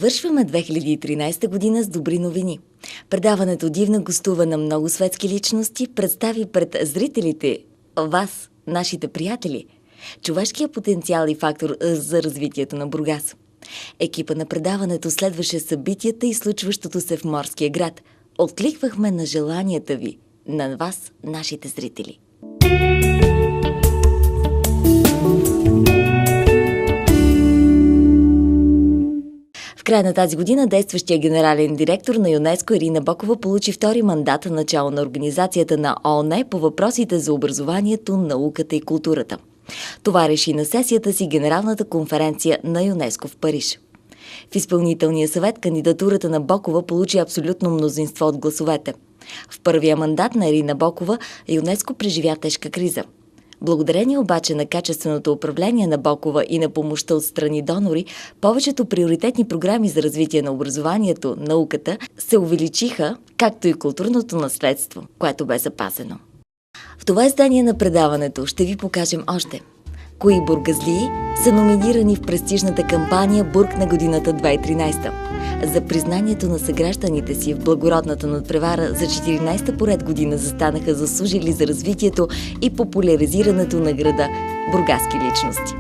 Завършваме 2013 година с добри новини. Предаването Дивна гостува на много светски личности, представи пред зрителите вас, нашите приятели, човешкия потенциал и фактор за развитието на Бургас. Екипа на предаването следваше събитията и случващото се в морския град. Откликвахме на желанията ви, на вас, нашите зрители. В края на тази година действащия генерален директор на ЮНЕСКО Ирина Бокова получи втори мандат начало на Организацията на ООН по въпросите за образованието, науката и културата. Това реши на сесията си Генералната конференция на ЮНЕСКО в Париж. В изпълнителния съвет кандидатурата на Бокова получи абсолютно мнозинство от гласовете. В първия мандат на Ирина Бокова ЮНЕСКО преживя тежка криза. Благодарение обаче на качественото управление на Бокова и на помощта от страни донори, повечето приоритетни програми за развитие на образованието, науката се увеличиха, както и културното наследство, което бе запазено. В това издание на предаването ще ви покажем още кои бургазлии са номинирани в престижната кампания Бург на годината 2013 за признанието на съгражданите си в благородната надпревара за 14-та поред година застанаха заслужили за развитието и популяризирането на града бургаски личности.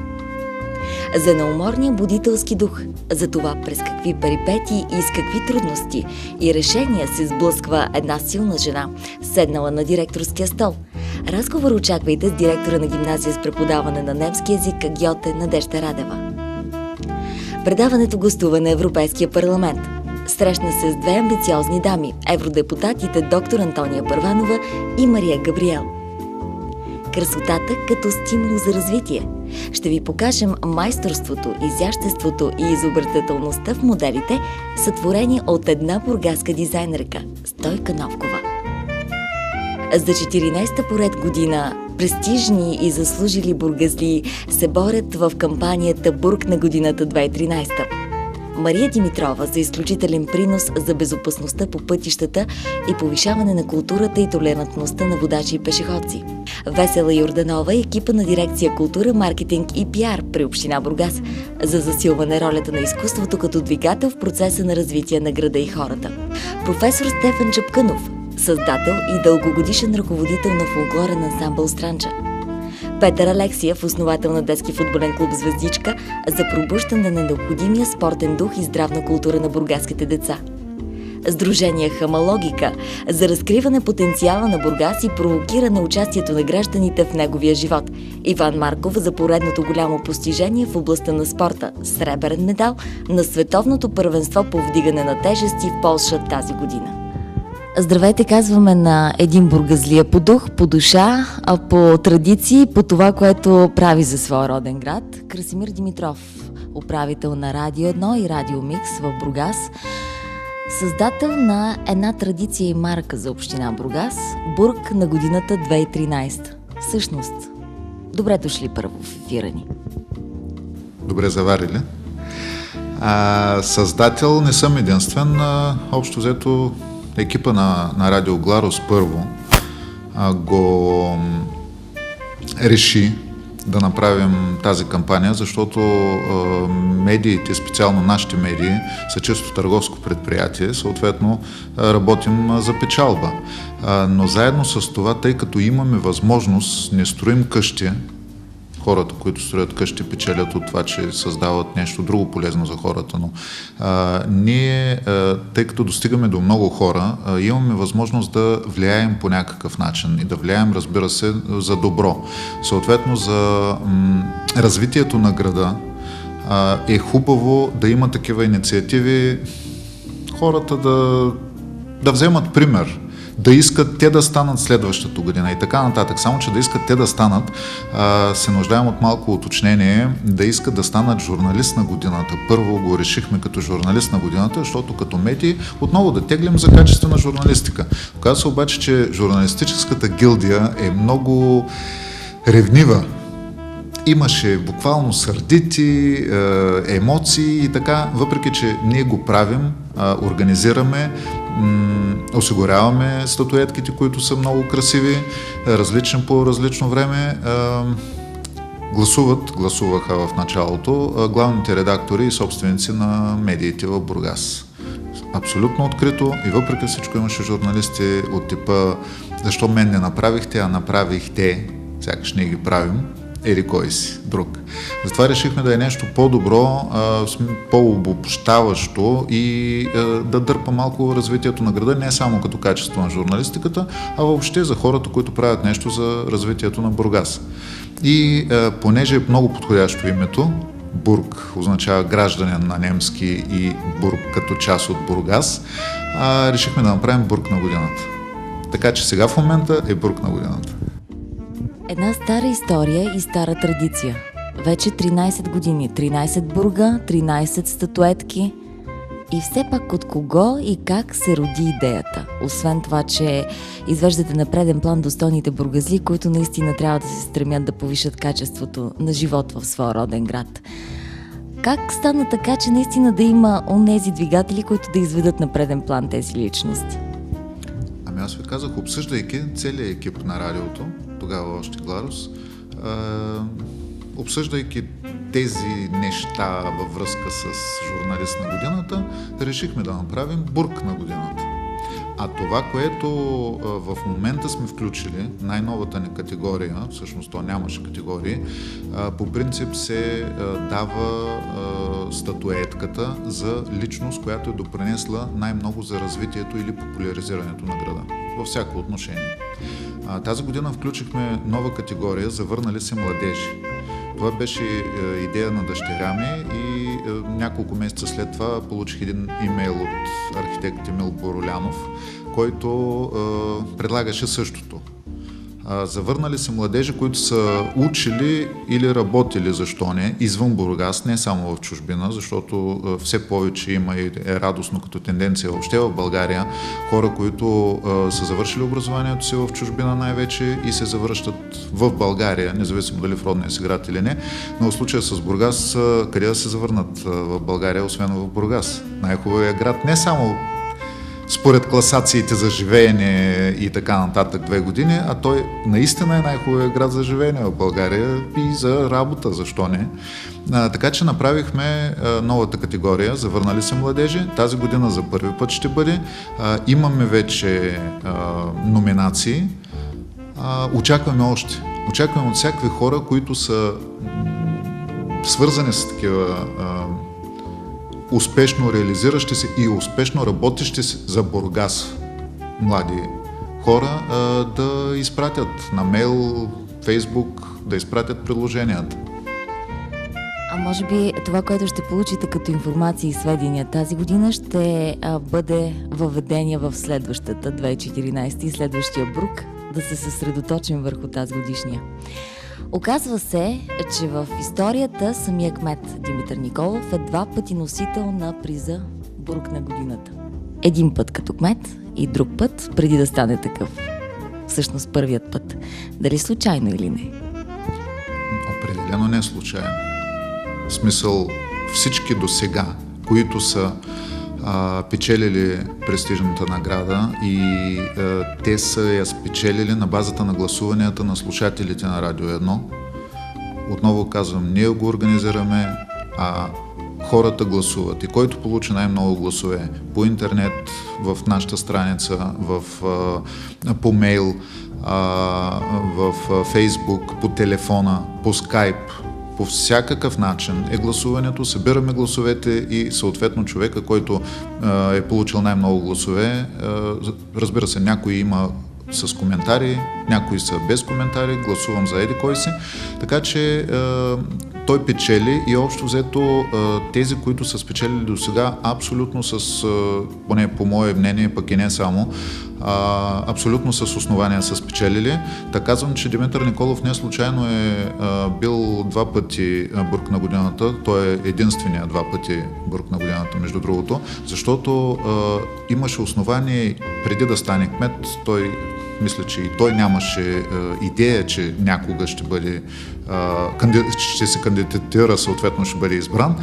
За неуморния будителски дух, за това през какви перипетии и с какви трудности и решения се сблъсква една силна жена, седнала на директорския стол. Разговор очаквайте с директора на гимназия с преподаване на немски език Гьоте Надежда Радева. Предаването гостува на Европейския парламент. Срещна се с две амбициозни дами, евродепутатите доктор Антония Първанова и Мария Габриел. Красотата като стимул за развитие. Ще ви покажем майсторството, изяществото и изобретателността в моделите, сътворени от една бургаска дизайнерка – Стойка Новкова. За 14-та поред година престижни и заслужили бургазлии се борят в кампанията Бург на годината 2013. Мария Димитрова за изключителен принос за безопасността по пътищата и повишаване на културата и толерантността на водачи и пешеходци. Весела Йорданова и екипа на дирекция култура, маркетинг и пиар при община Бургас за засилване ролята на изкуството като двигател в процеса на развитие на града и хората. Професор Стефан Чапкънов, създател и дългогодишен ръководител на фолклорен ансамбъл Странджа. Петър Алексиев, основател на детски футболен клуб Звездичка, за пробуждане на необходимия спортен дух и здравна култура на бургаските деца. Сдружение Хамалогика за разкриване потенциала на Бургас и провокиране участието на гражданите в неговия живот. Иван Марков за поредното голямо постижение в областта на спорта – сребърен медал на световното първенство по вдигане на тежести в Полша тази година. Здравейте, казваме на един бургазлия по дух, по душа, по традиции, по това, което прави за своя роден град. Красимир Димитров, управител на Радио 1 и Радио Микс в Бургас, създател на една традиция и марка за община Бургас – Бург на годината 2013. Всъщност, добре дошли първо в ефира ни. Добре заварили. Създател не съм единствен, общо взето екипа на Радио Гларус първо го реши да направим тази кампания, защото медиите, специално нашите медии, са чисто търговско предприятие, съответно работим за печалба. Но заедно с това, тъй като имаме възможност, не строим къщи, хората, които строят къщи, печелят от това, че създават нещо друго полезно за хората, но ние, тъй като достигаме до много хора, имаме възможност да влияем по някакъв начин и да влияем, разбира се, за добро. Съответно, за развитието на града е хубаво да има такива инициативи, хората да вземат пример, да искат те да станат следващата година и така нататък. Само, че да искат те да станат, се нуждаем от малко уточнение, да искат да станат журналист на годината. Първо го решихме като журналист на годината, защото като медии отново да теглим за качествена журналистика. Оказва се обаче, че журналистическата гилдия е много ревнива. Имаше буквално сърдити, емоции и така, въпреки че ние го правим, организираме, осигуряваме статуетките, които са много красиви, различни по различно време. гласуваха в началото главните редактори и собственици на медиите в Бургас. Абсолютно открито и въпреки всичко имаше журналисти от типа защо мен не направихте, а направихте, сякаш ние ги правим, или кой си друг. Затова решихме да е нещо по-добро, по-обобщаващо и да дърпа малко развитието на града, не само като качество на журналистиката, а въобще за хората, които правят нещо за развитието на Бургас. И понеже е много подходящо името, Бург означава гражданин на немски и Бург като част от Бургас, решихме да направим Бург на годината. Така че сега в момента е Бург на годината. Една стара история и стара традиция. Вече 13 години, 13 бурга, 13 статуетки. И все пак от кого и как се роди идеята? Освен това, че извеждате на преден план достойните бургазли, които наистина трябва да се стремят да повишат качеството на живот в своя роден град. Как стана така, че наистина да има онези двигатели, които да изведат на преден план тези личности? Ами аз ви казах, обсъждайки целият екип на радиото, тогава още Гларус, обсъждайки тези неща във връзка с журналист на годината, решихме да направим Бург на годината. А това, което в момента сме включили, най-новата ни категория, всъщност то нямаше категории, по принцип се дава статуетката за личност, която е допринесла най-много за развитието или популяризирането на града, във всяко отношение. Тази година включихме нова категория за върнали се младежи. Това беше идея на дъщеря ми и няколко месеца след това получих един имейл от архитект Емил Боролянов, който предлагаше същото. Завърнали се младежи, които са учили или работили, защо не, извън Бургас, не само в чужбина, защото все повече има и е радостно като тенденция въобще в България, хора, които са завършили образованието си в чужбина най-вече и се завръщат в България, независимо дали в родния си град или не, но в случая с Бургас, къде да се завърнат в България, освен в Бургас? Най-хубавият град не само според класациите за живеене и така нататък 2 години, а той наистина е най-хубавият град за живеене в България и за работа, защо не. Така че направихме новата категория за върнали се младежи. Тази година за първи път ще бъде. Имаме вече номинации. Очакваме още. Очакваме от всякакви хора, които са свързани с такива успешно реализиращи се и успешно работещи се за Бургас млади хора да изпратят на мейл, Фейсбук, да изпратят предложенията. А може би това, което ще получите като информация и сведения тази година, ще бъде въведение в следващата 2014 и следващия Бург, да се съсредоточим върху тази годишния. Оказва се, че в историята самия кмет Димитър Николов е 2 пъти носител на приза Бург на годината. Един път като кмет и друг път преди да стане такъв. Всъщност първият път. Дали случайно или не? Определено не е случайно. В смисъл, всички досега, които са печелили престижната награда и те са я спечелили на базата на гласуванията на слушателите на Радио 1. Отново казвам, ние го организираме, а хората гласуват. И който получи най-много гласове по интернет, в нашата страница, по мейл, в Фейсбук, по телефона, по скайп, по всякакъв начин е гласуването, събираме гласовете и съответно човека, който е получил най-много гласове, разбира се, някой има с коментари, някои са без коментари, гласувам за еди кой си, така че той печели и общо взето тези, които са спечелили до сега, абсолютно с, поне по мое мнение, пък и не само, абсолютно с основания са спечелили. Така казвам, че Димитър Николов не случайно е бил 2 пъти Бург на годината, той е единствения 2 пъти Бург на годината, между другото, защото имаше основание преди да стане кмет, той мисля, че и той нямаше идея, че някога ще бъде, ще се кандидатира, съответно ще бъде избран.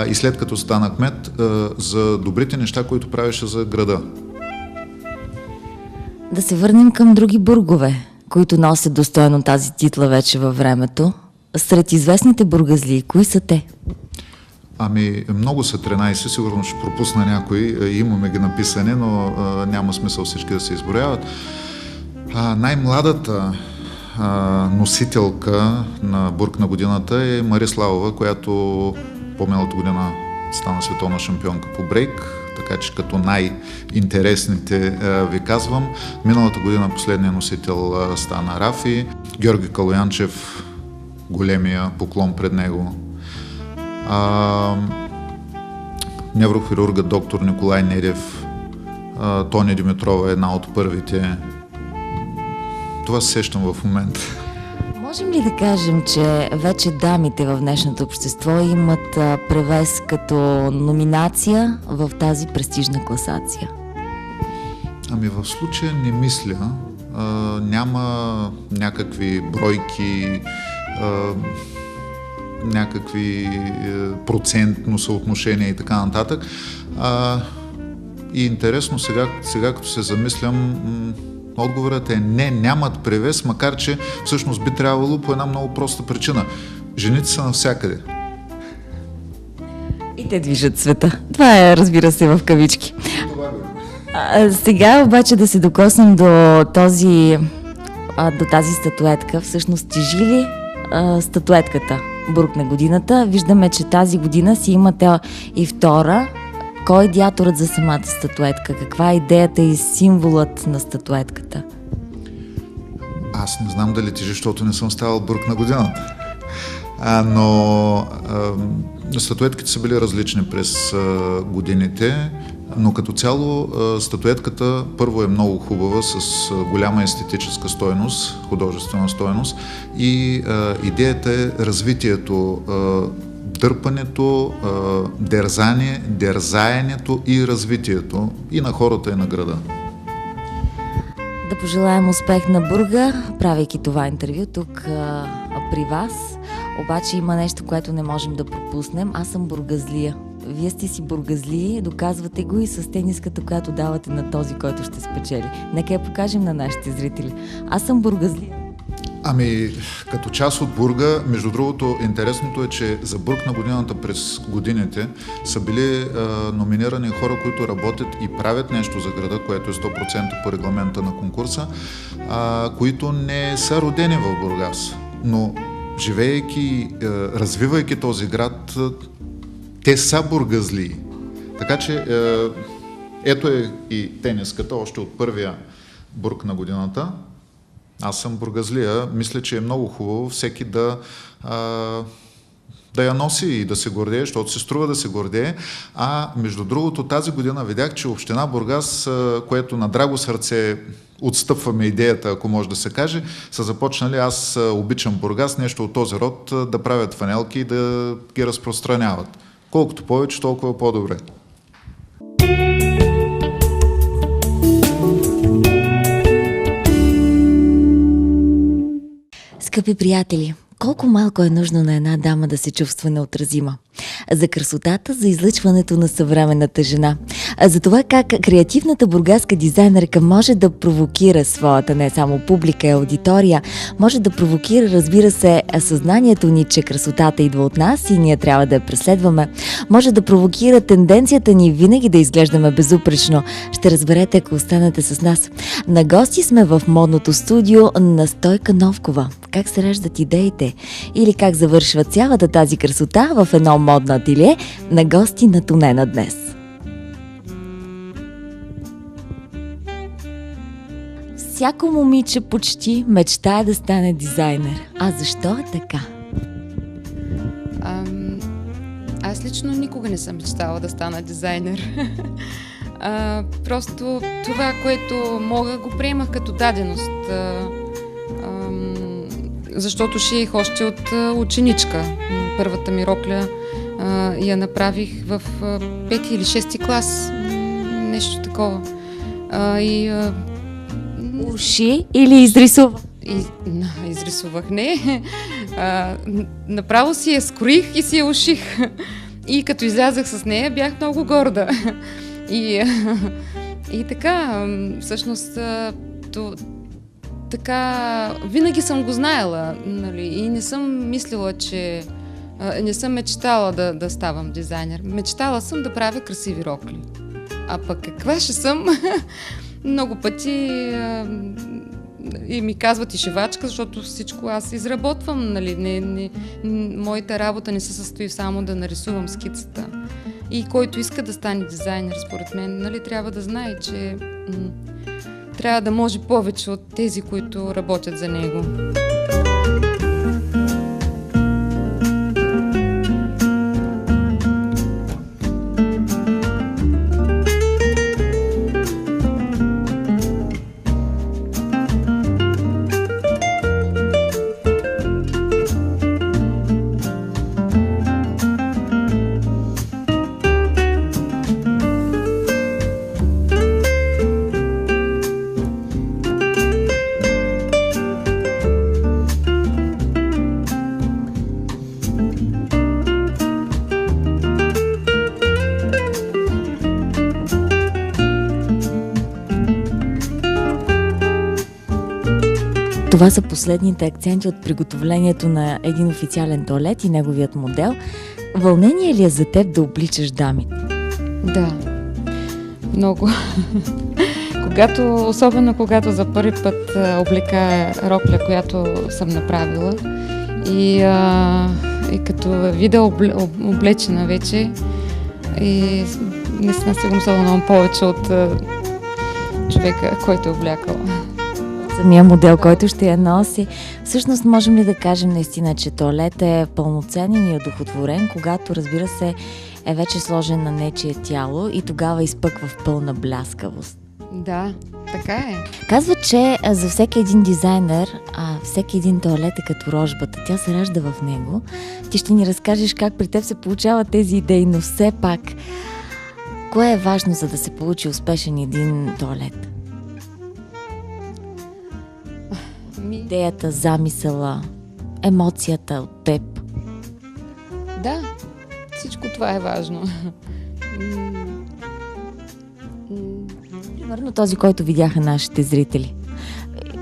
И след като стана кмет, за добрите неща, които правеше за града. Да се върнем към други бургове, които носят достойно тази титла вече във времето. Сред известните бургазли, кои са те? Ами, много са 13, сигурно ще пропусна някои, имаме ги написани, но няма смисъл всички да се изброяват. Най-младата носителка на бург на годината е Мари Славова, която по-миналата година стана световна шампионка по брейк, така че като най-интересните ви казвам. Миналата година последния носител стана Рафи, Георги Калоянчев, големия поклон пред него. Неврохирурга доктор Николай Недев, Тоня Димитрова е една от първите. Това се сещам в момента. Можем ли да кажем, че вече дамите в днешното общество имат превес като номинация в тази престижна класация? Ами в случая не мисля. Няма някакви бройки, някакви процентно съотношения и така нататък. И интересно сега като се замислям, отговорът е не, нямат превес, макар че всъщност би трябвало по една много проста причина. Жените са навсякъде. И те движат света. Това е, разбира се, в кавички. Сега обаче да се докоснем до тази статуетка. Всъщност тежи ли статуетката бург на годината? Виждаме, че тази година си имате и втора. Кой е идеаторът за самата статуетка? Каква е идеята и символът на статуетката? Аз не знам дали тежи, защото не съм ставал бург на годината. Но статуетките са били различни през годините, но като цяло статуетката първо е много хубава, с голяма естетическа стойност, художествена стойност, и идеята е развитието, дърпането, дерзаенето и развитието и на хората, и на града. Да пожелаем успех на бурга, правейки това интервю тук при вас. Обаче има нещо, което не можем да пропуснем. Аз съм бургазлия. Вие сте си бургазлии, доказвате го и с тениската, която давате на този, който ще спечели. Нека я покажем на нашите зрители. Аз съм бургазлия. Ами, като част от бурга, между другото, интересното е, че за бург на годината през годините са били номинирани хора, които работят и правят нещо за града, което е 100% по регламента на които не са родени в Бургас. Но живеейки, развивайки този град, те са бургазлии. Така че ето е и тениската, още от първия бург на годината. Аз съм бургазлия. Мисля, че е много хубаво всеки да я носи и да се гордее, защото се струва да се гордее. Между другото, тази година видях, че община Бургас, което на драго сърце отстъпваме идеята, ако може да се каже, са започнали, аз обичам Бургас, нещо от този род, да правят фанелки и да ги разпространяват. Колкото повече, толкова по-добре. Скъпи приятели, колко малко е нужно на една дама да се чувства неотразима. За красотата, за излъчването на съвременната жена. За това как креативната бургаска дизайнерка може да провокира своята не само публика и аудитория, може да провокира, разбира се, съзнанието ни, че красотата идва от нас и ние трябва да я преследваме. Може да провокира тенденцията ни винаги да изглеждаме безупречно. Ще разберете, ако останете с нас. На гости сме в модното студио на Стойка Новкова. Как се раждат идеите? Или как завършва цялата тази красота в едно модно ателие? На гости на Тунена днес. Всяко момиче почти мечтае да стане дизайнер. А защо е така? Аз лично никога не съм мечтала да стана дизайнер. Просто това, което мога, го приемах като даденост. Защото шиех още от ученичка. Първата ми рокля я направих в 5 или 6 клас. Нещо такова. Уши или изрисува? Изрисувах, не. Направо си я скроих и си я уших. И като излязах с нея, бях много горда. И така, всъщност, така, винаги съм го знаела, нали, и не съм мислила, че не съм мечтала да ставам дизайнер. Мечтала съм да правя красиви рокли. А пък каква ще съм? Много пъти и ми казват и шивачка, защото всичко аз изработвам. Нали, моята работа не се състои само да нарисувам скицата. И който иска да стане дизайнер, според мен, нали, трябва да знае, че трябва да може повече от тези, които работят за него. Това са последните акценти от приготовлението на един официален тоалет и неговият модел. Вълнение ли е за теб да обличаш дамите? Да, много. Особено когато за първи път облека рокля, която съм направила и като видя облечена вече, и наистина сигурно се вълнувам повече от човека, който е облякал. Самия модел, който ще я носи. Всъщност можем ли да кажем наистина, че тоалет е пълноценен и одухотворен, когато, разбира се, е вече сложен на нечие тяло и тогава изпъква в пълна бляскавост? Да, така е. Казва, че за всеки един дизайнер, всеки един тоалет е като рожбата. Тя се ражда в него. Ти ще ни разкажеш как при теб се получават тези идеи, но все пак, кое е важно, за да се получи успешен един тоалет? Идеята, замисъла, емоцията от теб. Да, всичко това е важно. Примерно този, който видяха нашите зрители.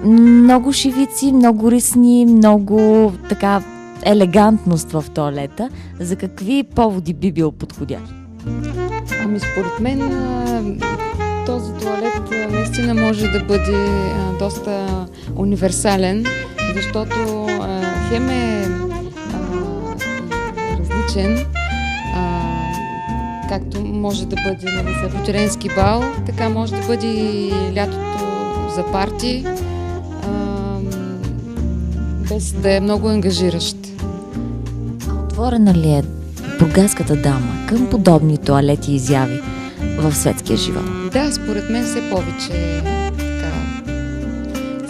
Много шивици, много рисни, много така елегантност в тоалета. За какви поводи би бил подходящ? Според мен този тоалет наистина може да бъде доста универсален, защото хем е различен, както може да бъде, нали, за вечеренски бал, така може да бъде и лятото за парти, без да е много ангажиращ. Отворена ли е бургаската дама към подобни тоалети и изяви в светския живот? Да, според мен все повече така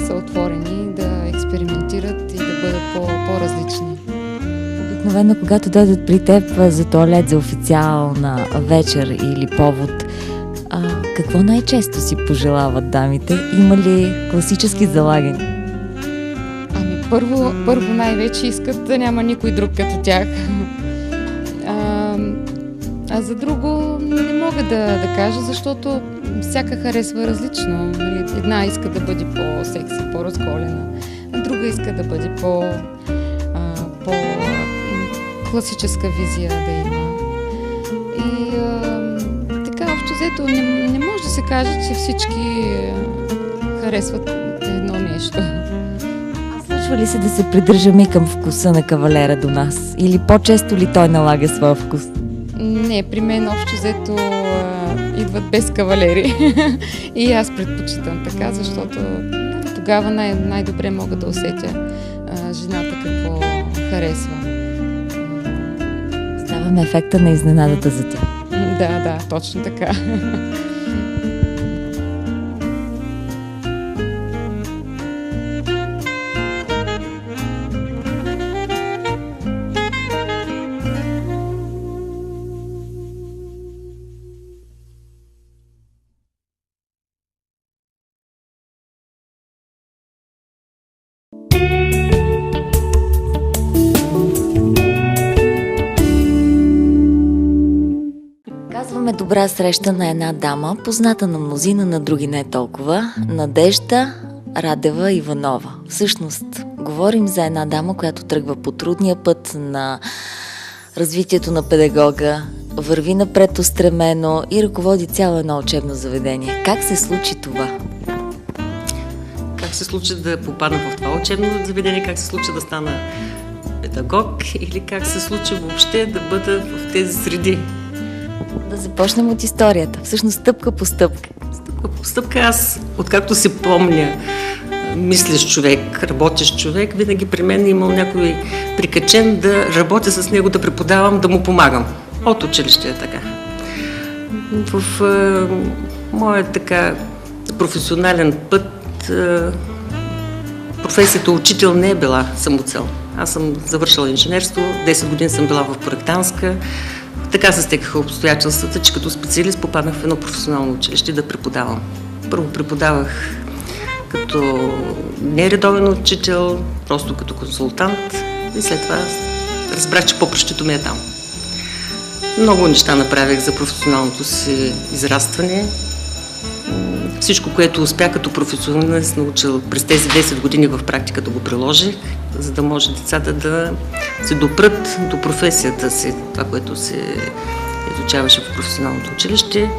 са отворени да експериментират и да бъдат по-различни. Обикновено, когато дойдат при теб за тоалет, за официална вечер или повод, какво най-често си пожелават дамите? Има ли класически залагания? Първо най-вече искат да няма никой друг като тях. А за друго не мога да кажа, защото всяка харесва различно. Една иска да бъде по-секси, по-разголена, а друга иска да бъде по-класическа визия да има. И така, общо взето, не може да се каже, че всички харесват едно нещо. Случва ли се да се придържаме към вкуса на кавалера до нас? Или по-често ли той налага своя вкус? Не, при мен общо взето идват без кавалери. И аз предпочитам така, защото тогава най-добре мога да усетя жената какво харесва. Ставаме ефекта на изненадата за тях. Да, точно така. Добра среща на една дама, позната на мнозина, на други не толкова. Надежда Радева Иванова. Всъщност, говорим за една дама, която тръгва по трудния път на развитието на педагога, върви напред устремено и ръководи цяло едно учебно заведение. Как се случи това? Как се случи да попадна в това учебно заведение, как се случи да стана педагог или как се случи въобще да бъда в тези среди? Да започнем от историята. Всъщност стъпка по стъпка. Стъпка по стъпка аз, откакто се помня, мислещ човек, работещ човек, винаги при мен е имал някой прикачен да работя с него, да преподавам, да му помагам. От училище е така. В моя така професионален път професията учител не е била самоцел. Аз съм завършила инженерство, 10 години съм била в проектантска. Така се стекаха обстоятелствата, че като специалист попаднах в едно професионално училище да преподавам. Първо преподавах като нередовен учител, просто като консултант и след това разбрах, че попрището ми е там. Много неща направих за професионалното си израстване. Всичко, което успях като професионалист, научил през тези 10 години в практика да го приложих, за да може децата да се допрат до професията си, това, което се изучаваше в професионалното училище.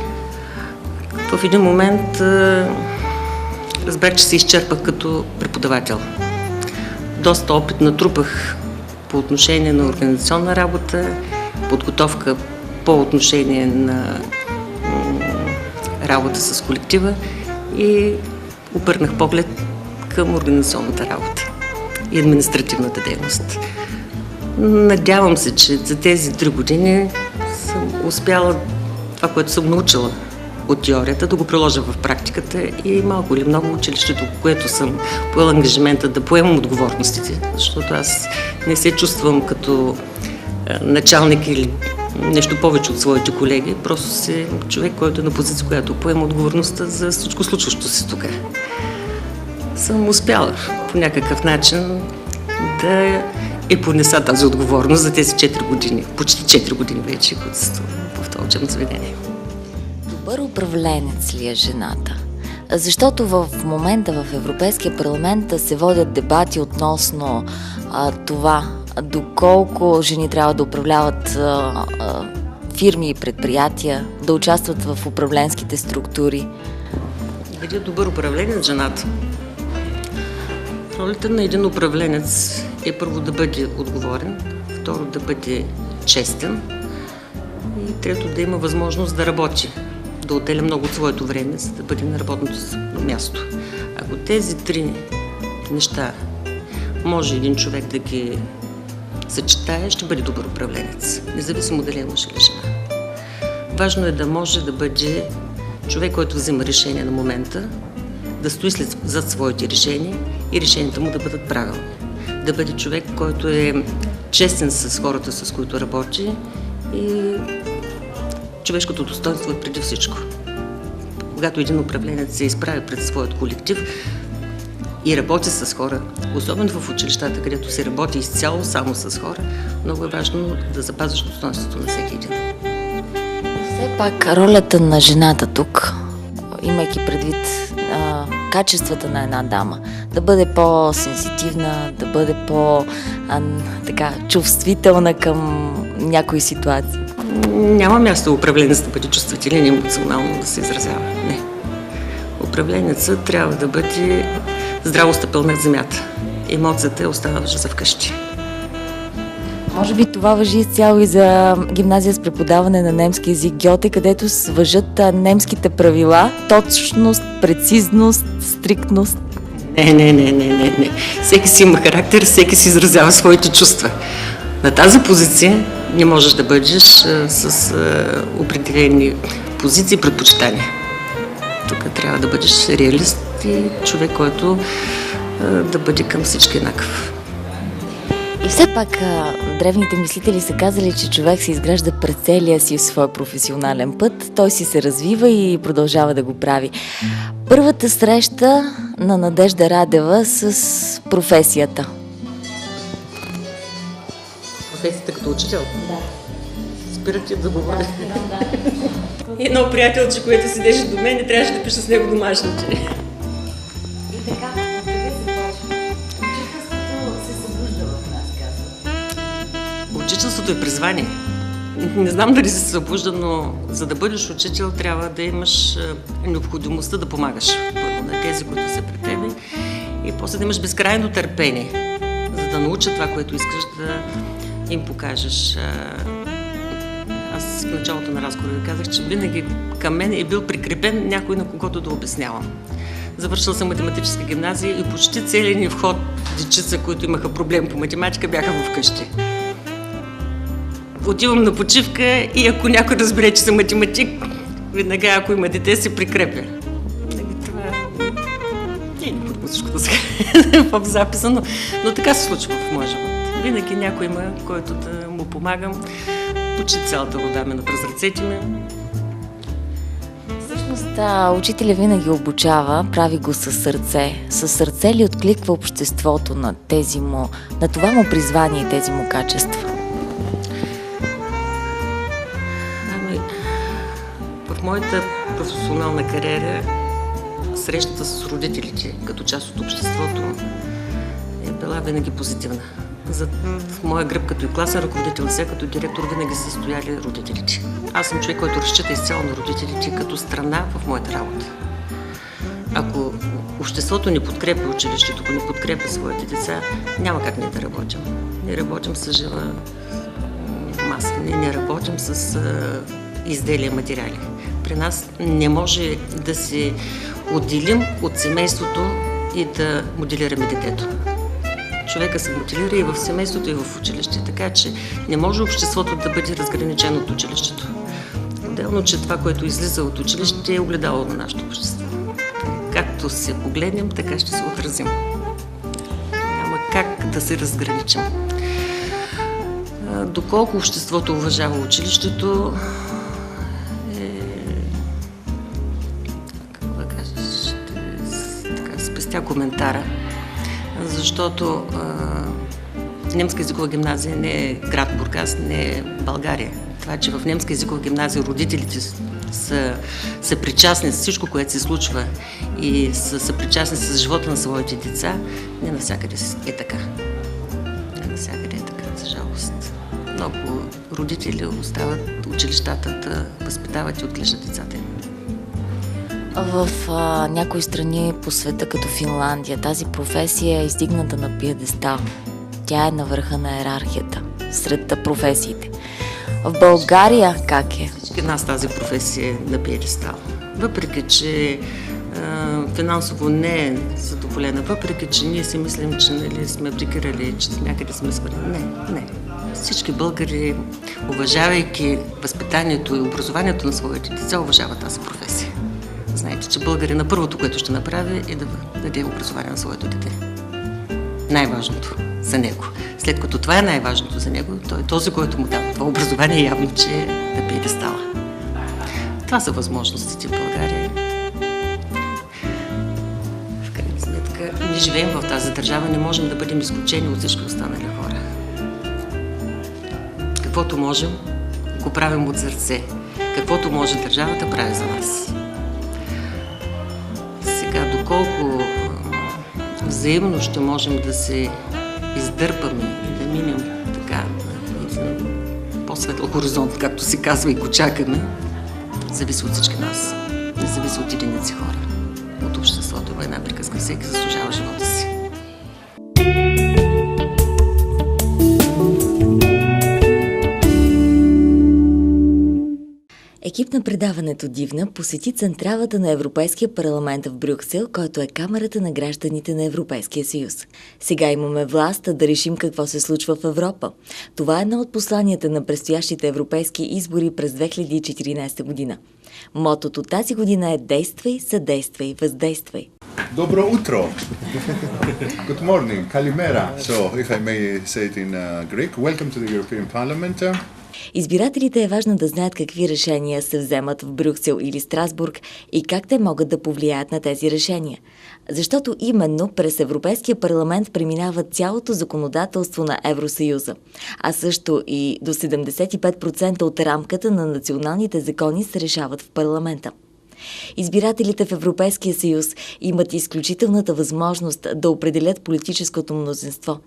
В един момент разбрах, че се изчерпах като преподавател. Доста опит натрупах по отношение на организационна работа, подготовка по отношение на работа с колектива и обърнах поглед към организационната работа и административната дейност. Надявам се, че за тези 3 години съм успяла това, което съм научила от теорията, да го приложа в практиката и малко или много училището, което съм поела ангажимента да поемам отговорностите, защото аз не се чувствам като началник или нещо повече от своите колеги, просто си човек, който е на позиция, която поема отговорността за всичко случващо се тук. Съм успяла по някакъв начин да понеса тази отговорност за тези 4 години, почти 4 години вече, които са в това учебно заведение. Добър управленец ли е жената? Защото в момента в Европейския парламент се водят дебати относно това, доколко жени трябва да управляват фирми и предприятия, да участват в управленските структури. Дали е добър управленец жената? Ролята на един управленец е първо да бъде отговорен, второ да бъде честен и трето да има възможност да работи, да отделя много от своето време, за да бъде на работното място. Ако тези 3 неща може един човек да ги съчетае, ще бъде добър управленец, независимо дали е мъж или жена. Важно е да може да бъде човек, който взима решение на момента, да стои зад своите решения и решенията му да бъдат правилни. Да бъде човек, който е честен с хората, с които работи и човешкото достоинство е преди всичко. Когато един управленец се изправи пред своят колектив и работи с хора, особено в училищата, където се работи изцяло само с хора, много е важно да запазваш достоинството на всеки един. Все пак ролята на жената тук, имайки предвид качествата на една дама, да бъде по-сенситивна, да бъде чувствителна към някои ситуации. Няма място управленец да бъде чувствителен и емоционално да се изразява. Не. Управленецът трябва да бъде здраво стъпил над земята. Емоцията е оставаща за вкъщи. Може би това важи изцяло и за гимназия с преподаване на немски език Гьоте, където важат немските правила, точност, прецизност, стриктност. Не. Всеки си има характер, всеки си изразява своите чувства. На тази позиция не можеш да бъдеш с определени позиции и предпочитания. Тук трябва да бъдеш реалист и човек, който да бъде към всички еднакъв. И все пак древните мислители са казали, че човек се изгражда през целия си в своя професионален път. Той си се развива и продължава да го прави. Първата среща на Надежда Радева с професията. Професията като учител? Да. Спирате да говоря. Едно приятелче, което седеше до мен, трябваше да пиша с него домашните. И така? Учителството е призвание. Не знам дали се събужда, но за да бъдеш учител, трябва да имаш необходимостта да помагаш първо на тези, които са пред тебе, и после да имаш безкрайно търпение, за да научат това, което искаш да им покажеш. Аз в началото на разговора ви казах, че винаги към мен е бил прикрепен някой, на когото да обяснявам. Завършила съм математическа гимназия и почти целият ни вход дечица, които имаха проблем по математика, бяха вкъщи. Отивам на почивка и ако някой разбере, че съм математик, веднага, ако има дете, се прикрепя. Това не е необходимо всичко да се в записа, но така се случва в моя живот. Винаги някой има, който да му помагам. Почти цялата вода мина през ръцете ми. Всъщност, учителя винаги обучава, прави го със сърце. Със сърце ли откликва обществото на това му призвание и тези му качества? В моята професионална кариера срещата с родителите като част от обществото е била винаги позитивна. В моя гръб като и класен ръководител, сега като директор, винаги са стояли родителите. Аз съм човек, който разчита изцяло на родителите като страна в моята работа. Ако обществото не подкрепя училището, ако не подкрепя своите деца, няма как ние да работим. Не работим с жива маса, не работим с изделия, материали. При нас не може да се отделим от семейството и да моделираме детето. Човека се моделира и в семейството, и в училище, така че не може обществото да бъде разграничено от училището. Отделно, че това, което излиза от училище, е огледало на нашето общество. Както се погледнем, така ще се отразим. Няма как да се разграничим. Доколко обществото уважава училището, спестя коментара, защото немска езикова гимназия не е град Бургас, не е България. Това, че в немска езикова гимназия родителите са причастни с всичко, което се случва и са причастни с живота на своите деца, не навсякъде е така. Не навсякъде е така, за жалост. Много родители остават училищата да възпитават и отглеждат децата им. В някои страни по света, като Финландия, тази професия е издигната на пиедестал. Тя е на върха на йерархията сред професиите. В България как е? Всички нас тази професия е на пиедестал. Въпреки че финансово не е задоволена, въпреки че ние си мислим, че сме абдикирали, че някъде сме свалили. Не. Всички българи, уважавайки възпитанието и образованието на своите деца, уважават тази професия. Знаете, че българина първото, което ще направи, е да даде образование на своето дете. Най-важното за него. След като това е най-важното за него, той е този, който му дава това образование, явно, че е на пиедестала. Това са възможностите в България. В крайна сметка, ние живеем в тази държава, не можем да бъдем изключени от всички останали хора. Каквото можем, го правим от сърце. Каквото може държавата, прави за нас. Сега, доколко взаимно ще можем да се издърпаме и да минем така по-светъл хоризонт, както се казва, и го чакаме, зависи от всички нас. Не зависи от единици хора. От обществото има една приказка. Всеки заслужава живота си. Екип на предаването Дивна посети централата на Европейския парламент в Брюксел, който е камерата на гражданите на Европейския съюз. Сега имаме власт да решим какво се случва в Европа. Това е едно от посланията на предстоящите европейски избори през 2014 година. Мотото тази година е действай, съдействай, въздействай. Добро утро! Good morning, Kalimera. So, if I may say it in Greek, welcome to the European Parliament. Избирателите е важно да знаят какви решения се вземат в Брюксел или Страсбург и как те могат да повлияят на тези решения. Защото именно през Европейския парламент преминава цялото законодателство на Евросъюза, а също и до 75% от рамката на националните закони се решават в парламента. Избирателите в Европейския съюз имат изключителната възможност да определят политическото мнозинство,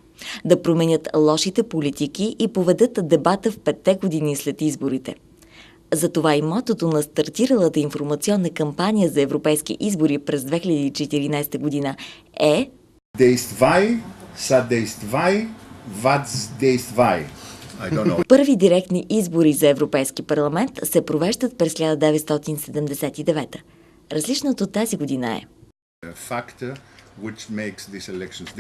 да променят лошите политики и поведат дебата в 5 години след изборите. Затова и мотото на стартиралата информационна кампания за европейски избори през 2014 година е Действай, съдействай, въздействай. I don't know. Първи директни избори за Европейски парламент се провеждат през 1979. Различното от тази година е.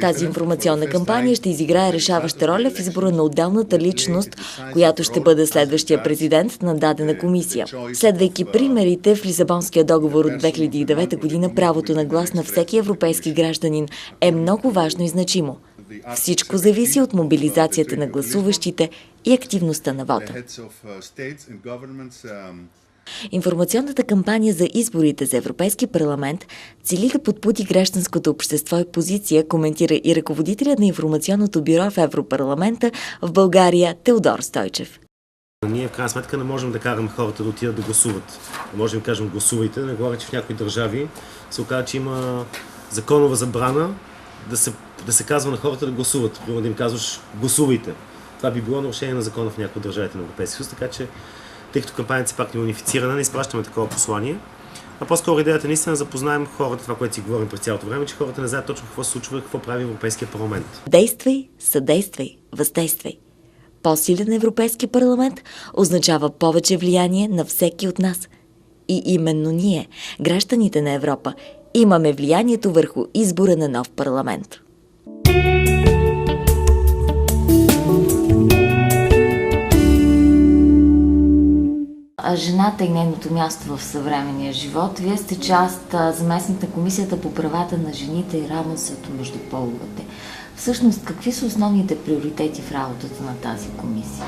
Тази информационна кампания ще изиграе решаваща роля в избора на отделната личност, която ще бъде следващия президент на дадена комисия. Следвайки примерите в Лисабонския договор от 2009 година, правото на глас на всеки европейски гражданин е много важно и значимо. Всичко зависи от мобилизацията на гласуващите и активността на вота. Информационната кампания за изборите за Европейски парламент цели да подбуди гражданското общество и позиция, коментира и ръководителят на информационното бюро в Европарламента в България Теодор Стойчев. Ние в крайна сметка не можем да караме хората да отидат да гласуват. Не можем да кажем гласувайте, не говоря, че в някои държави се оказа, че има законова забрана да се казва на хората да гласуват. Примерно да им казваш гласувайте. Това би било нарушение на закона в някои от държавите на Европейския съюз, така че тъй като кампанията си пак не е унифицирана, не изпращаме такова послание. А по-скоро идеята наистина да запознаем хората, това, което си говорим през цялото време, че хората не знаят точно какво се случва и какво прави Европейския парламент. Действай, съдействай, въздействай. По-силен Европейски парламент означава повече влияние на всеки от нас. И именно ние, гражданите на Европа, имаме влиянието върху избора на нов парламент. Жената и нейното място в съвременния живот. Вие сте част, заместник на Комисията по правата на жените и равенството между половете. Всъщност, какви са основните приоритети в работата на тази комисия?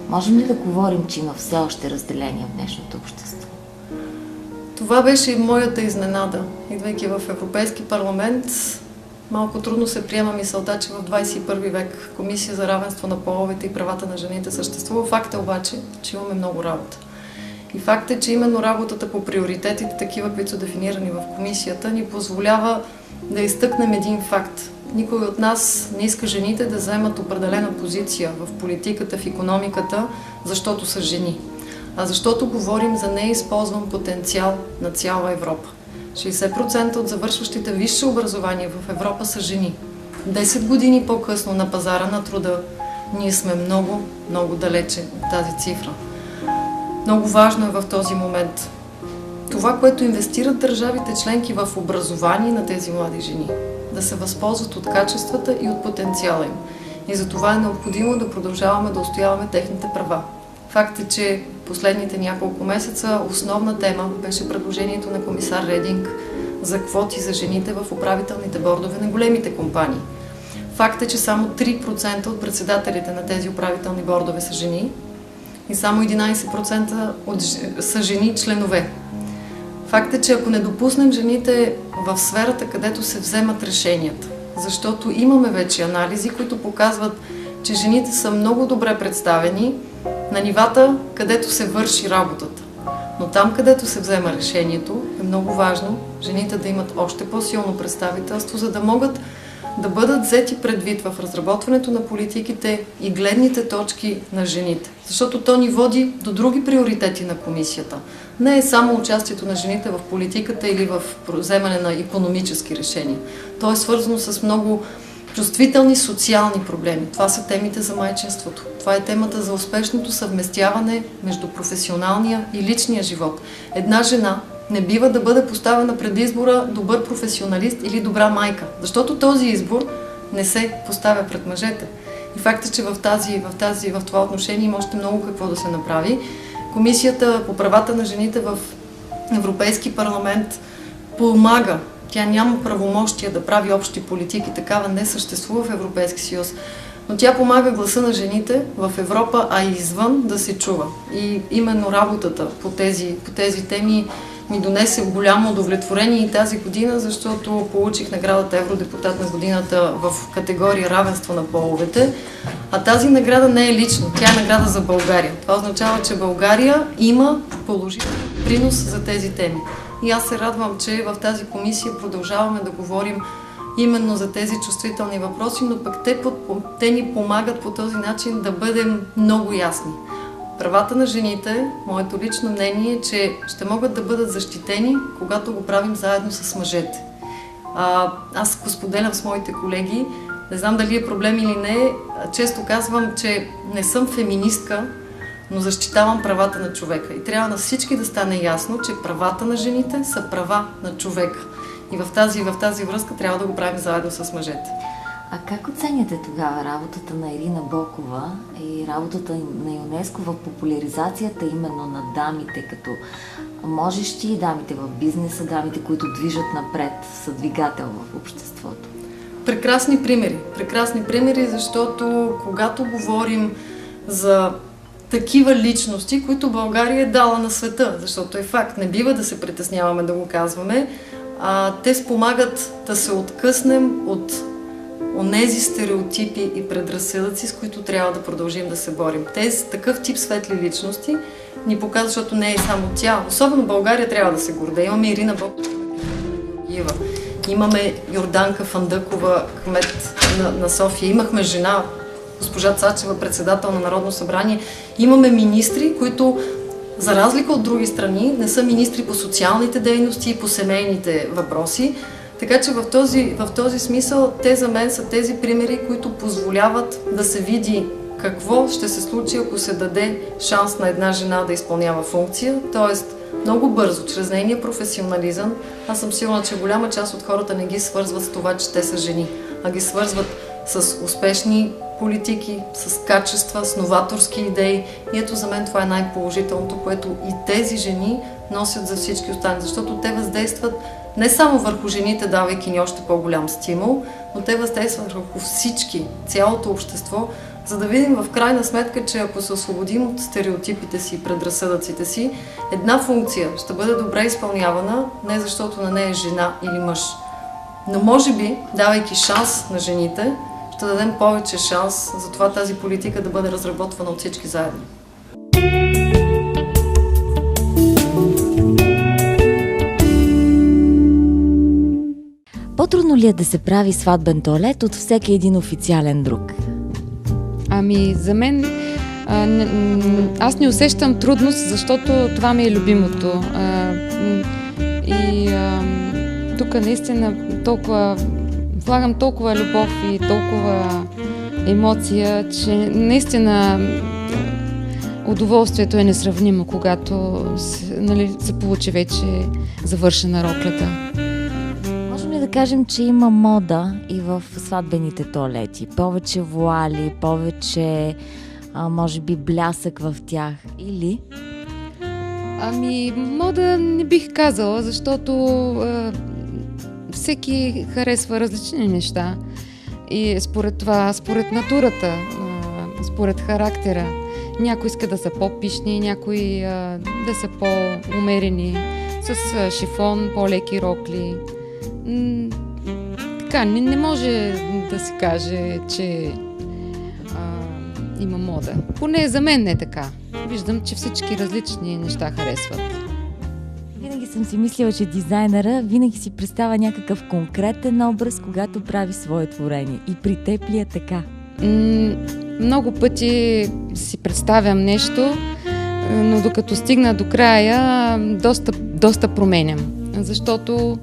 Можем ли да говорим, че има все още разделение в днешното общество? Това беше и моята изненада. Идвайки в Европейски парламент, малко трудно се приема мисълта, че в 21 век Комисия за равенство на половете и правата на жените съществува. Факт е обаче, че имаме много работа. И факт е, че именно работата по приоритетите, такива, които са дефинирани в комисията, ни позволява да изтъкнем един факт. Никой от нас не иска жените да заемат определена позиция в политиката, в икономиката, защото са жени, а защото говорим за неизползван потенциал на цяла Европа. 60% от завършващите висше образование в Европа са жени. 10 години по-късно на пазара на труда ние сме много, много далече от тази цифра. Много важно е в този момент това, което инвестират държавите членки в образование на тези млади жени, да се възползват от качествата и от потенциала им. И за това е необходимо да продължаваме да отстояваме техните права. Факт е, че последните няколко месеца основна тема беше предложението на комисар Рединг за квоти за жените в управителните бордове на големите компании. Факт е, че само 3% от председателите на тези управителни бордове са жени и само 11% са жени членове. Факт е, че ако не допуснем жените в сферата, където се вземат решенията, защото имаме вече анализи, които показват, че жените са много добре представени на нивата, където се върши работата. Но там, където се взема решението, е много важно жените да имат още по-силно представителство, за да могат да бъдат взети предвид в разработването на политиките и гледните точки на жените. Защото то ни води до други приоритети на комисията. Не е само участието на жените в политиката или в вземане на икономически решения. То е свързано с много чувствителни социални проблеми. Това са темите за майчинството. Това е темата за успешното съвместяване между професионалния и личния живот. Една жена не бива да бъде поставена пред избора добър професионалист или добра майка, защото този избор не се поставя пред мъжете. И факт е, че в това отношение има още много какво да се направи. Комисията по правата на жените в Европейски парламент помага. Тя няма правомощия да прави общи политики, такава не съществува в Европейски съюз. Но тя помага гласа на жените в Европа, а и извън да се чува. И именно работата по тези теми ми донесе голямо удовлетворение и тази година, защото получих наградата Евродепутат на годината в категория равенство на половете. А тази награда не е лична, тя е награда за България. Това означава, че България има положителен принос за тези теми. И аз се радвам, че в тази комисия продължаваме да говорим именно за тези чувствителни въпроси, но пък те ни помагат по този начин да бъдем много ясни. Правата на жените, моето лично мнение е, че ще могат да бъдат защитени, когато го правим заедно с мъжете. Аз го споделям с моите колеги, не знам дали е проблем или не, често казвам, че не съм феминистка, но защитавам правата на човека. И трябва на всички да стане ясно, че правата на жените са права на човека. И в тази връзка трябва да го правим заедно с мъжете. А как оценяте тогава работата на Ирина Бокова и работата на ЮНЕСКО в популяризацията именно на дамите, като можещи, дамите в бизнеса, дамите, които движат напред, са двигател в обществото? Прекрасни примери, защото когато говорим за такива личности, които България е дала на света, защото е факт, не бива да се притесняваме да го казваме, те спомагат да се откъснем от онези стереотипи и предразсъдъци, с които трябва да продължим да се борим. Такъв тип светли личности ни показва, защото не е само тя. Особено България трябва да се гордее. Имаме Ирина Бокова, имаме Йорданка Фандъкова, кмет на София, имахме жена, госпожа Цачева, председател на Народно събрание. Имаме министри, които, за разлика от други страни, не са министри по социалните дейности и по семейните въпроси. Така че в този смисъл те за мен са тези примери, които позволяват да се види какво ще се случи, ако се даде шанс на една жена да изпълнява функция. Тоест, много бързо, чрез нейния професионализъм, аз съм сигурна, че голяма част от хората не ги свързват с това, че те са жени, а ги свързват с успешни политики, с качества, с новаторски идеи. И ето за мен това е най-положителното, което и тези жени носят за всички останали, защото те въздействат не само върху жените, давайки ни още по-голям стимул, но те въздействат върху всички, цялото общество, за да видим в крайна сметка, че ако се освободим от стереотипите си и предразсъдъците си, една функция ще бъде добре изпълнявана, не защото на нея е жена или мъж. Но може би, давайки шанс на жените, ще дадем повече шанс за това тази политика да бъде разработвана от всички заедно. По-трудно ли е да се прави сватбен тоалет от всеки един официален друг? Ами, за мен аз не усещам трудност, защото това ми е любимото. Тук наистина влагам толкова любов и толкова емоция, че наистина удоволствието е несравнимо, когато се получи вече завършена роклята. Можем ли да кажем, че има мода и в сватбените тоалети? Повече вуали, повече, може би, блясък в тях или? Ами, мода не бих казала, защото всеки харесва различни неща. И според това, според натурата, според характера. Някои иска да са по-пишни, някои да са по-умерени, с шифон, по-леки рокли. Така, не може да се каже, че има мода. Поне за мен не е така. Виждам, че всички различни неща харесват. Винаги съм си мислила, че дизайнера винаги си представя някакъв конкретен образ, когато прави свое творение. И при теб ли е така? Много пъти си представям нещо, но докато стигна до края, доста променям. Защото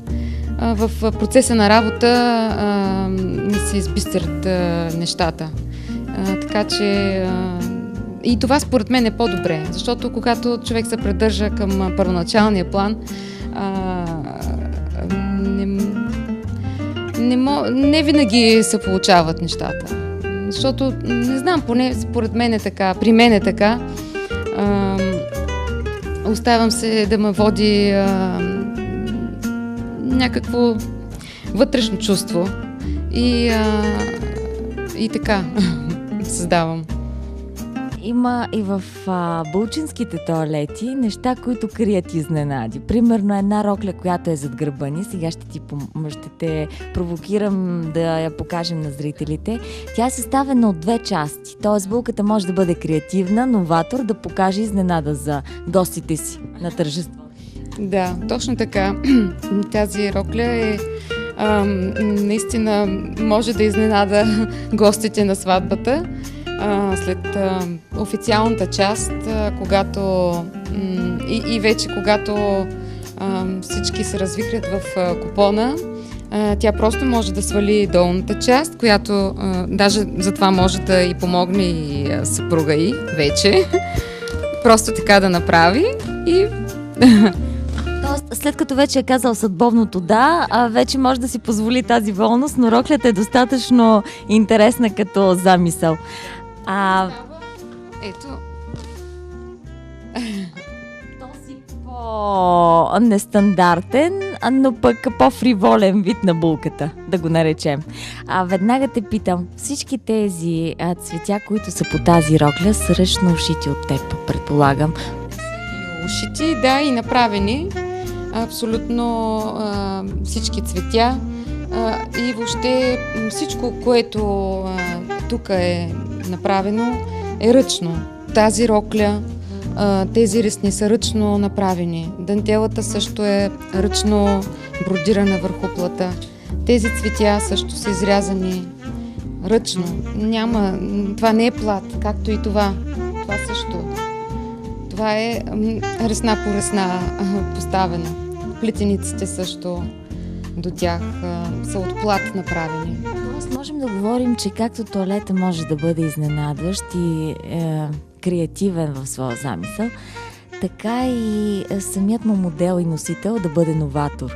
в процеса на работа ми се избистрят нещата. Така че и това според мен е по-добре, защото когато човек се придържа към първоначалния план, не винаги се получават нещата. Защото, не знам, поне според мен е така, при мен е така. Оставям се да ме води някакво вътрешно чувство и така създавам. Има и в булчинските тоалети неща, които крият изненади. Примерно една рокля, която е зад гърба ни, сега ще те провокирам да я покажем на зрителите. Тя е съставена от две части, т.е. булката може да бъде креативна, новатор, да покаже изненада за гостите си на тържество. Да, точно така. Тази рокля наистина може да изненада гостите на сватбата. След официалната част, когато и вече когато всички се развикрят в купона, тя просто може да свали долната част, която даже за това може да и помогне и съпруга й вече. Просто така да направи и... Тоест, след като вече е казал съдбовното да, вече може да си позволи тази волност, но роклята е достатъчно интересна като замисъл. Ето. Този по-нестандартен, но пък по-фриволен вид на булката, да го наречем. Веднага те питам, всички тези цветя, които са по тази рокля, са ръчно ушити от теб, предполагам. Ушити, да, и направени. Абсолютно всички цветя и въобще всичко, което тук е направено, е ръчно. Тази рокля, тези ресни са ръчно направени. Дантелата също е ръчно бродирана върху плата. Тези цветя също са изрязани ръчно. Това не е плат, както и това. Това също. Това е ресна по ресна поставена. Плетениците също до тях са от плат направени. Тоест можем да говорим, че както тоалета може да бъде изненадващ и креативен в своя замисъл, така и самият му модел и носител да бъде новатор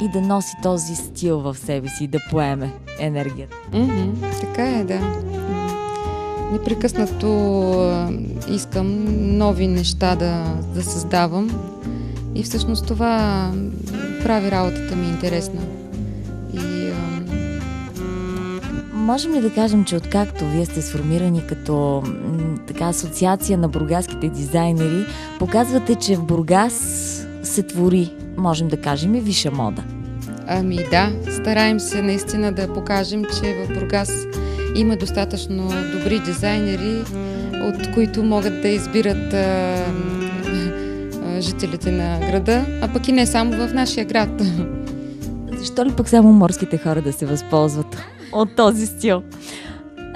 и да носи този стил в себе си, да поеме енергията. Така е, да. Непрекъснато искам нови неща да създавам и всъщност това прави работата ми интересна. Можем ли да кажем, че откакто вие сте сформирани като така асоциация на бургаските дизайнери, показвате, че в Бургас се твори, можем да кажем, и висша мода? Да, стараем се наистина да покажем, че в Бургас има достатъчно добри дизайнери, от които могат да избират жителите на града, а пък и не само в нашия град. Защо ли пък само морските хора да се възползват от този стил?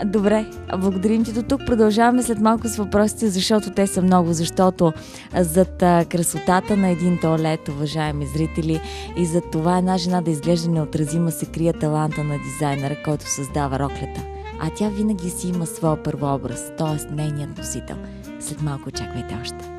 Добре, благодарим ти до тук. Продължаваме след малко с въпросите, защото те са много, защото зад красотата на един тоалет, уважаеми зрители, и зад това една жена да изглежда неотразима, се крие таланта на дизайнера, който създава роклята. А тя винаги си има своя първообраз, т.е. нейният носител. След малко очаквайте още.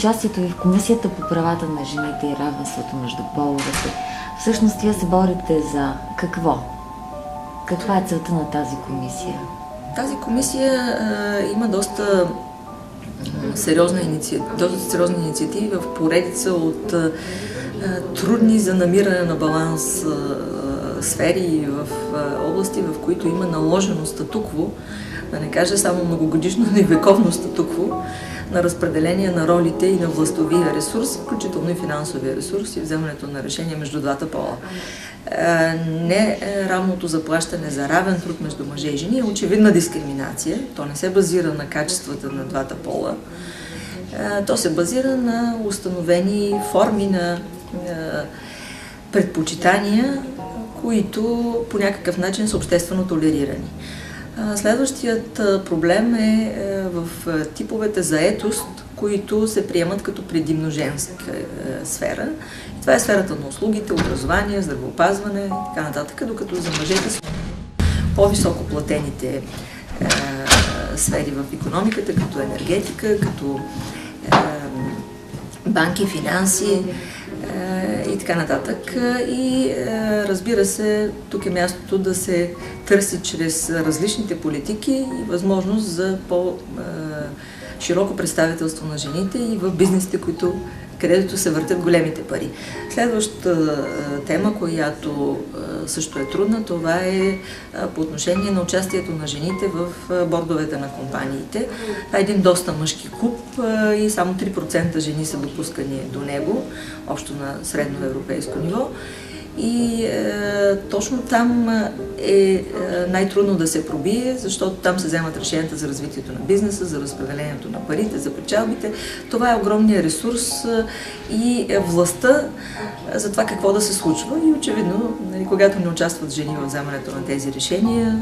участието ви в Комисията по правата на жените и равенството между половете, всъщност вие се борите за какво? Каква е целта на тази комисия? Тази комисия има доста сериозни инициативи в поредица от трудни за намиране на баланс сфери и в области, в които има наложено статукво, да не кажа само многогодишно, но и вековно статукво на разпределение на ролите и на властовия ресурс, включително и финансовия ресурс и вземането на решения между двата пола. Не равното заплащане за равен труд между мъже и жени е очевидна дискриминация. То не се базира на качествата на двата пола. То се базира на установени форми на предпочитания, които по някакъв начин са обществено толерирани. Следващият проблем е в типовете заетост, които се приемат като предимно женска сфера. Това е сферата на услугите, образование, здравеопазване и така нататък, докато за мъжете са по-високо платените сфери в икономиката, като енергетика, като банки, финанси и така нататък. И разбира се, тук е мястото да се търси чрез различните политики и възможност за по-широко представителство на жените и в бизнесите, където се въртят големите пари. Следващата тема, която също е трудна, това е по отношение на участието на жените в бордовете на компаниите. Това е един доста мъжки клуб и само 3% жени са допускани до него, общо на средно европейско ниво. И точно там е най-трудно да се пробие, защото там се вземат решенията за развитието на бизнеса, за разпределението на парите, за печалбите. Това е огромният ресурс и властта за това какво да се случва. И очевидно, когато не участват жени в вземането на тези решения,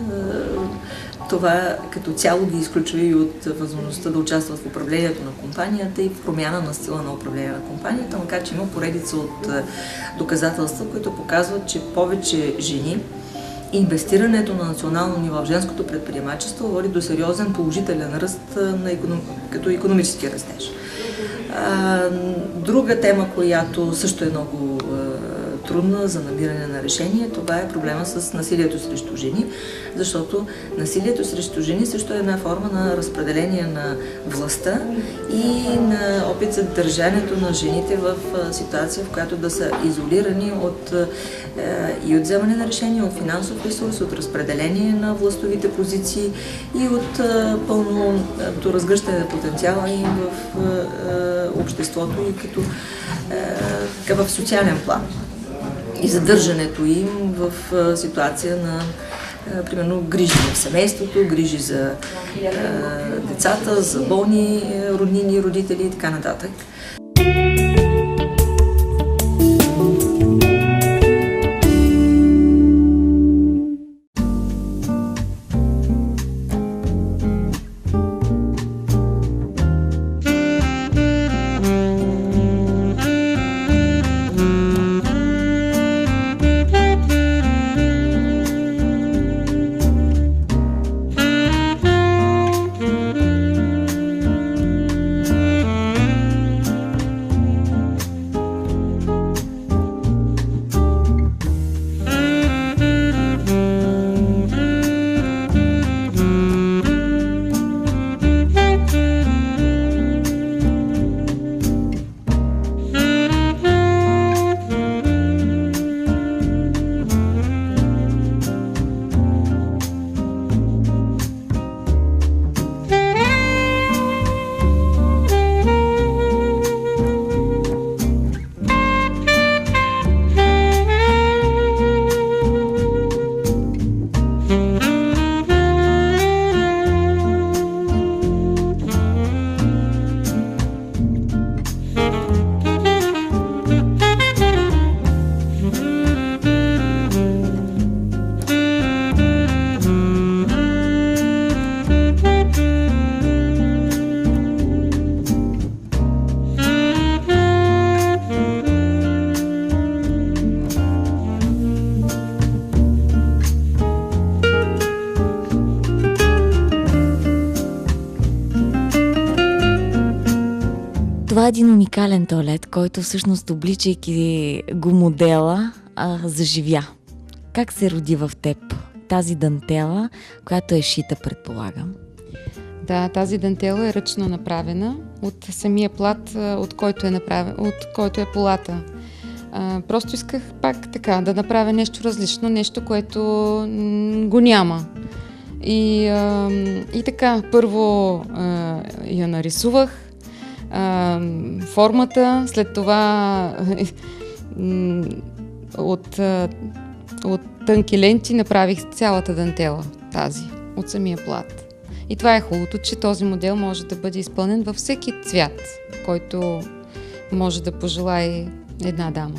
това като цяло ги изключва и от възможността да участват в управлението на компанията и в промяна на стила на управление на компанията, макар че има поредица от доказателства, които показват, че повече жени и инвестирането на национално ниво в женското предприемачество води до сериозен положителен ръст като икономически растеж. Друга тема, която също е много трудна за намиране на решение, това е проблема с насилието срещу жени, защото насилието срещу жени също е една форма на разпределение на властта и на опит за държането на жените в ситуация, в която да са изолирани и от вземане на решения, от финансов ресурс, от разпределение на властовите позиции и от пълното разгръщане на потенциала им в обществото и като в социален план. И задържането им в ситуация на, примерно, грижи в семейството, грижи за децата, за болни роднини, родители и така нататък. уникален тоалет, който всъщност, обличайки го модела, заживя. Как се роди в теб тази дантела, която е шита, предполагам? Да, тази дантела е ръчно направена от самия плат, от който е полата. Просто исках пак така да направя нещо различно, нещо, което го няма. И така, първо я нарисувах, формата, след това от тънки ленти направих цялата дантела, тази, от самия плат. И това е хубавото, че този модел може да бъде изпълнен във всеки цвят, който може да пожелае една дама.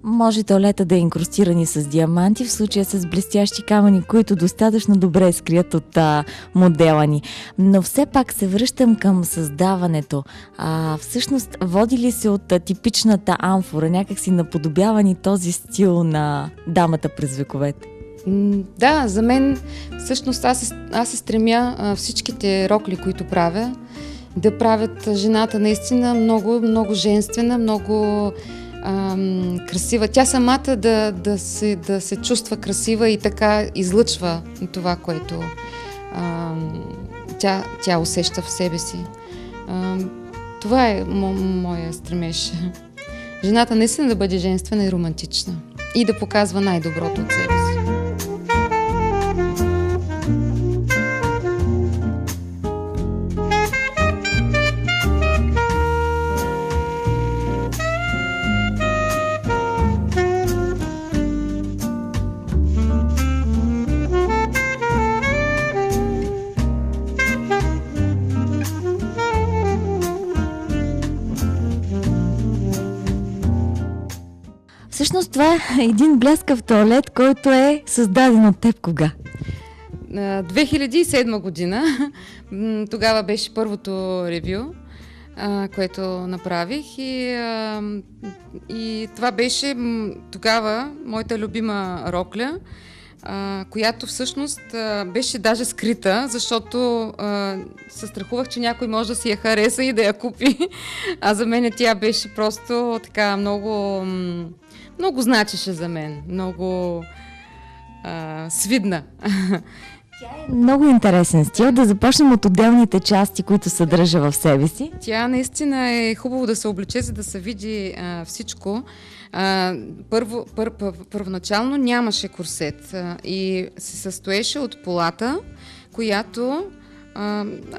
Може тоалета да е инкрустирани с диаманти, в случая с блестящи камъни, които достатъчно добре скрият от модела ни. Но все пак се връщам към създаването. Всъщност, води ли се от типичната амфора, някакси наподобявани този стил на дамата през вековете? Да, за мен всъщност аз се стремя всичките рокли, които правя, да правят жената наистина много, много женствена, много красива. Тя самата да се чувства красива и така излъчва това, което тя усеща в себе си. Това е моя стремеж. Жената наистина да бъде женствена и романтична и да показва най-доброто от себе си. Всъщност това е един блескав тоалет, който е създаден от теб кога? 2007 година. Тогава беше първото ревю, което направих и това беше тогава моята любима рокля, която всъщност беше даже скрита, защото се страхувах, че някой може да си я хареса и да я купи. А за мен тя беше просто така много значеше за мен, много свидна. Тя е много интересен стил. Да започнем от отделните части, които съдържа в себе си. Тя наистина е хубаво да се облече, за да се види всичко. Първоначално нямаше курсет и се състоеше от полата, която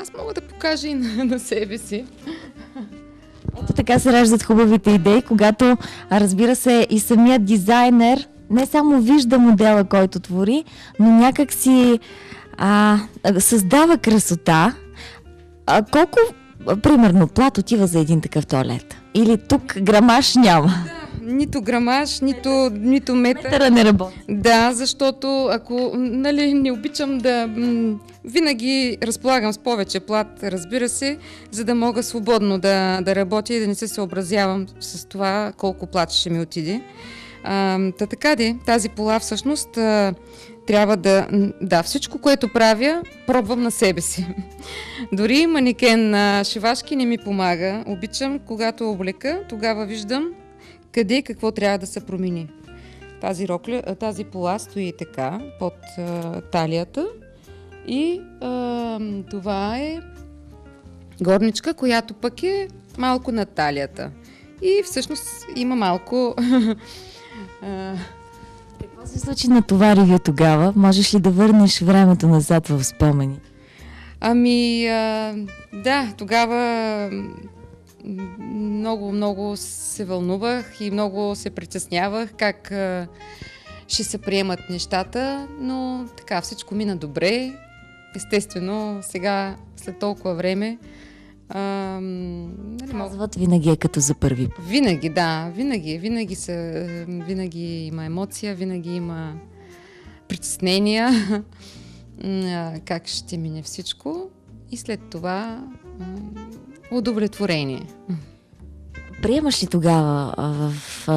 аз мога да покажа и на себе си. Ето така се раждат хубавите идеи, когато, разбира се, и самият дизайнер не само вижда модела, който твори, но някак си създава красота. Колко, примерно, плат отива за един такъв тоалет? Или тук грамаж няма? Нито грамаж, нито метър. Метъра не работи. Да, защото ако не обичам да... Винаги разполагам с повече плат, разбира се, за да мога свободно да работя и да не се съобразявам с това колко плат ще ми отиде. Така де, тази пола всъщност трябва да, всичко, което правя, пробвам на себе си. Дори манекен на шивашки не ми помага. Обичам, когато облека, тогава виждам къде и какво трябва да се промени. Тази пола стои така, под талията и това е горничка, която пък е малко над талията. И всъщност има малко... Какво се случи на това ревю тогава? Можеш ли да върнеш времето назад в спомени? Да, тогава много се вълнувах и много се притеснявах как ще се приемат нещата, но така всичко мина добре. Естествено, сега след толкова време Казват, винаги е като за първи път. Винаги, да. Винаги има емоция, винаги има притеснения, как ще мине всичко и след това удовлетворение. Приемаш ли тогава в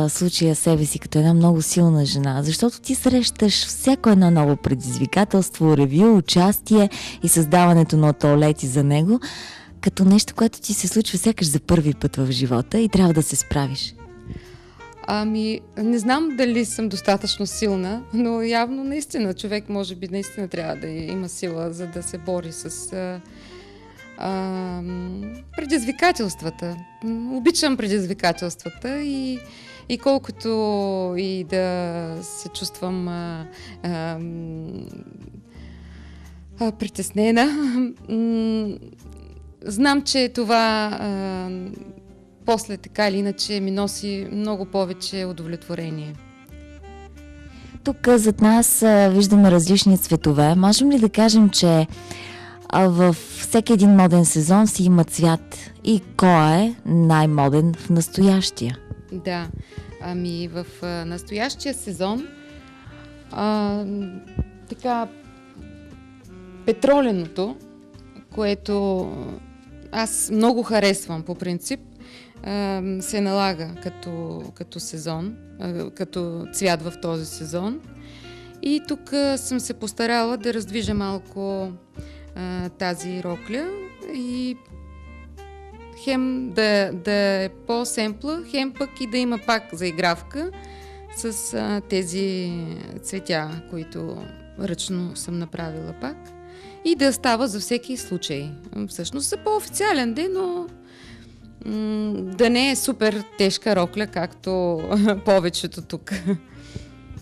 случая себе си като една много силна жена? Защото ти срещаш всяко едно ново предизвикателство, ревю, участие и създаването на тоалети за него като нещо, което ти се случва сякаш за първи път в живота и трябва да се справиш? Ами, не знам дали съм достатъчно силна, но явно наистина човек може би наистина трябва да има сила, за да се бори с предизвикателствата. Обичам предизвикателствата и колкото и да се чувствам притеснена, знам, че това после така или иначе ми носи много повече удовлетворение. Тук зад нас виждаме различни цветове. Можем ли да кажем, че във всеки един моден сезон си има цвят и кой е най-моден в настоящия? Да, ами в настоящия сезон така петроленото, което аз много харесвам по принцип, се налага като сезон, като цвят в този сезон. И тук съм се постарала да раздвижа малко тази рокля и хем да е по-семпла, хем пък и да има пак заигравка с тези цветя, които ръчно съм направила пак. И да става за всеки случай. Всъщност за по-официален ден, но да не е супер тежка рокля, както повечето тук.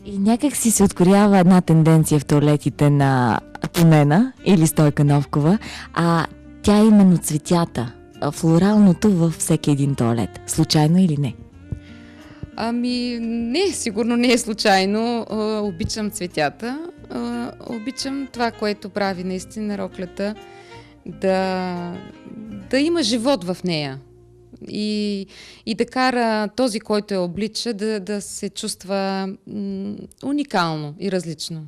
И някак си се откорява една тенденция в тоалетите на Тонена или Стойка Новкова, а тя е именно цветята, флоралното във всеки един тоалет. Случайно или не? Ами не, сигурно не е случайно. Обичам цветята. Обичам това, което прави наистина роклята, да има живот в нея. И да кара този, който я облича, да се чувства уникално и различно.